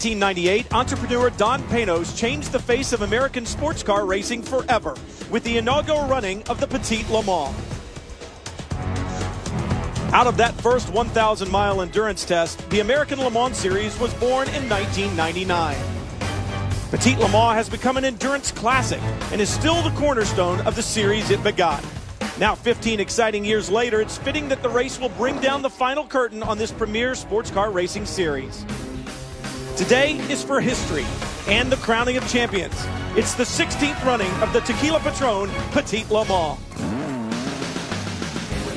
1998, entrepreneur Don Panos changed the face of American sports car racing forever with the inaugural running of the Petit le Mans. Out of that first 1,000-mile endurance test, the American Le Mans Series was born in 1999. Petit Le Mans has become an endurance classic and is still the cornerstone of the series it begot. Now, 15 exciting years later, it's fitting that the race will bring down the final curtain on this premier sports car racing series. Today is for history and the crowning of champions. It's the 16th running of the Tequila Patron Petit Le Mans.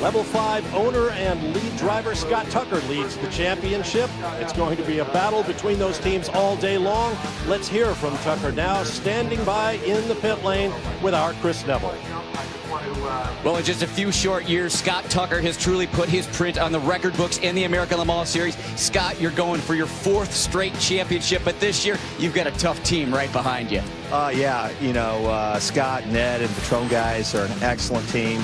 Level 5 owner and lead driver Scott Tucker leads the championship. It's going to be a battle between those teams all day long. Let's hear from Tucker now, standing by in the pit lane with our Chris Neville. Well, in just a few short years, Scott Tucker has truly put his print on the record books in the American Le Mans Series. Scott, you're going for your 4th straight championship, but this year you've got a tough team right behind you. Yeah, you know, Scott, Ned, and Patron guys are an excellent team.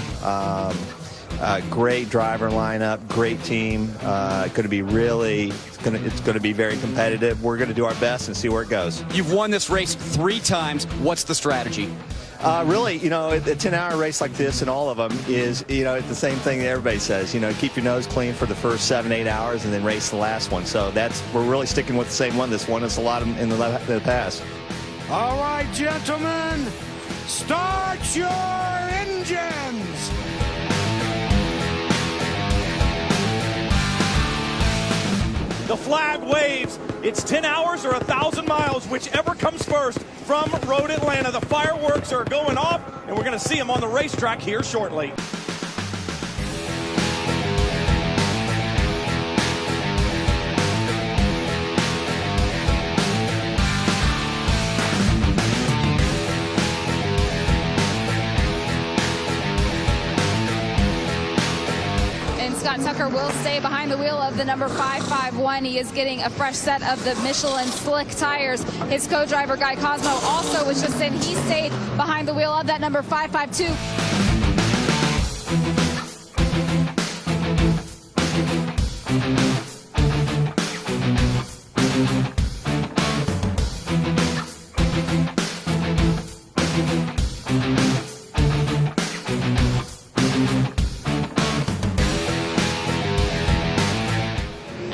Great driver lineup, great team. Going to be it's going to be very competitive. We're going to do our best and see where it goes. You've won this race 3 times. What's the strategy? Really, you know, a 10-hour race like this and all of them is, you know, the same thing that everybody says. You know, keep your nose clean for the first 7-8 hours and then race the last one. So we're really sticking with the same one. This one is a lot in the past. All right, gentlemen, start your engines. The flag waves. It's 10 hours or 1,000 miles, whichever comes first from Road Atlanta. The fireworks are going off, and we're going to see them on the racetrack here shortly. Scott Tucker will stay behind the wheel of the number 551. He is getting a fresh set of the Michelin slick tires. His co-driver Guy Cosmo also was just in. He stayed behind the wheel of that number 552.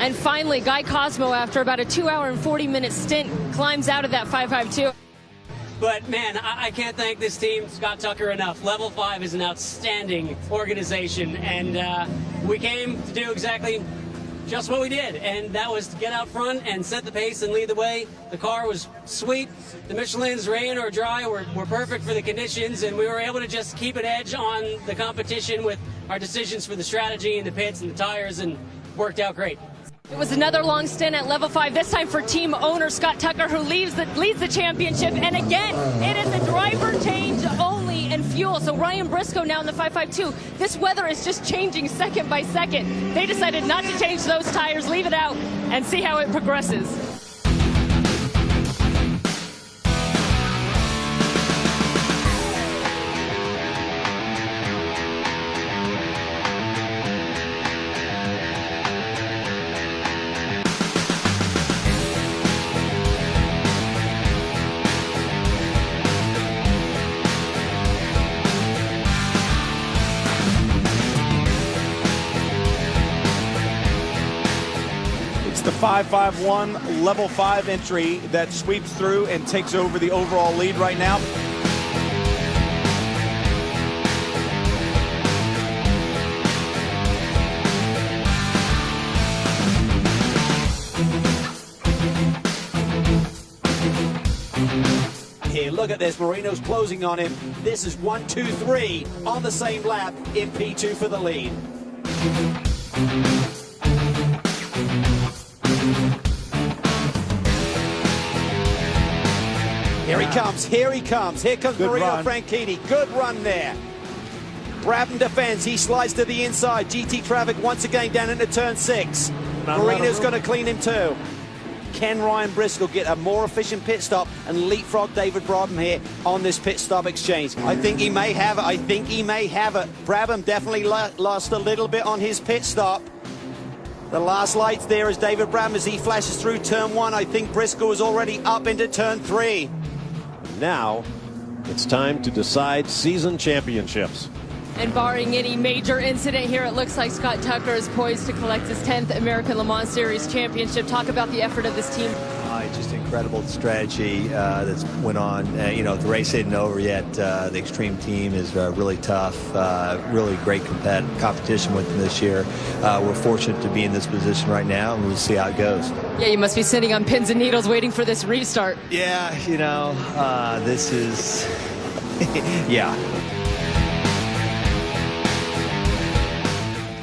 And finally, Guy Cosmo, after about a 2-hour and 40-minute stint, climbs out of that 552. But, man, I can't thank this team, Scott Tucker, enough. Level 5 is an outstanding organization, and we came to do exactly just what we did, and that was to get out front and set the pace and lead the way. The car was sweet. The Michelins, rain or dry, were perfect for the conditions, and we were able to just keep an edge on the competition with our decisions for the strategy and the pits and the tires, and worked out great. It was another long stint at level 5, this time for team owner Scott Tucker, who leads the championship. And again, it is a driver change only and fuel. So Ryan Briscoe now in the 552. This weather is just changing second by second. They decided not to change those tires, leave it out, and see how it progresses. The 551 level 5 entry that sweeps through and takes over the overall lead right now. Here, look at this. Marino's closing on him. This is 1, 2, 3 on the same lap in P2 for the lead. Here he comes, here he comes. Here comes Marino Franchitti. Good run there. Brabham defends, he slides to the inside. GT Traffic once again down into turn 6. Marino's going to clean him too. Can Ryan Briscoe get a more efficient pit stop and leapfrog David Brabham here on this pit stop exchange? I think he may have it. I think he may have it. Brabham definitely lost a little bit on his pit stop. The last lights there is David Bram as he flashes through turn 1. I think Briscoe is already up into turn 3. Now it's time to decide season championships. And barring any major incident here, it looks like Scott Tucker is poised to collect his 10th American Le Mans Series championship. Talk about the effort of this team. Just incredible strategy that's went on. You know, the race isn't over yet. The Extreme team is really tough. Really great competition with them this year. We're fortunate to be in this position right now, and we'll see how it goes. Yeah, you must be sitting on pins and needles waiting for this restart. Yeah, you know, this is, yeah.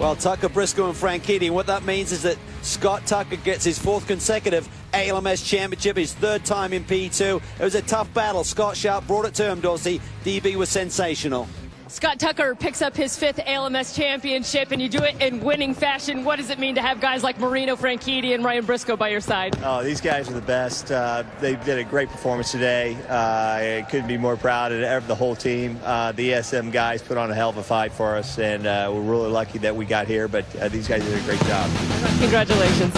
Well, Tucker, Briscoe, and Franchitti. What that means is that Scott Tucker gets his 4th consecutive ALMS championship, his 3rd time in P2. It was a tough battle. Scott Sharp brought it to him, Dorsey. DB was sensational. Scott Tucker picks up his 5th ALMS championship, and you do it in winning fashion. What does it mean to have guys like Marino Franchitti and Ryan Briscoe by your side? Oh, these guys are the best. They did a great performance today. I couldn't be more proud of the whole team. The ESM guys put on a hell of a fight for us, and we're really lucky that we got here, but these guys did a great job. Congratulations.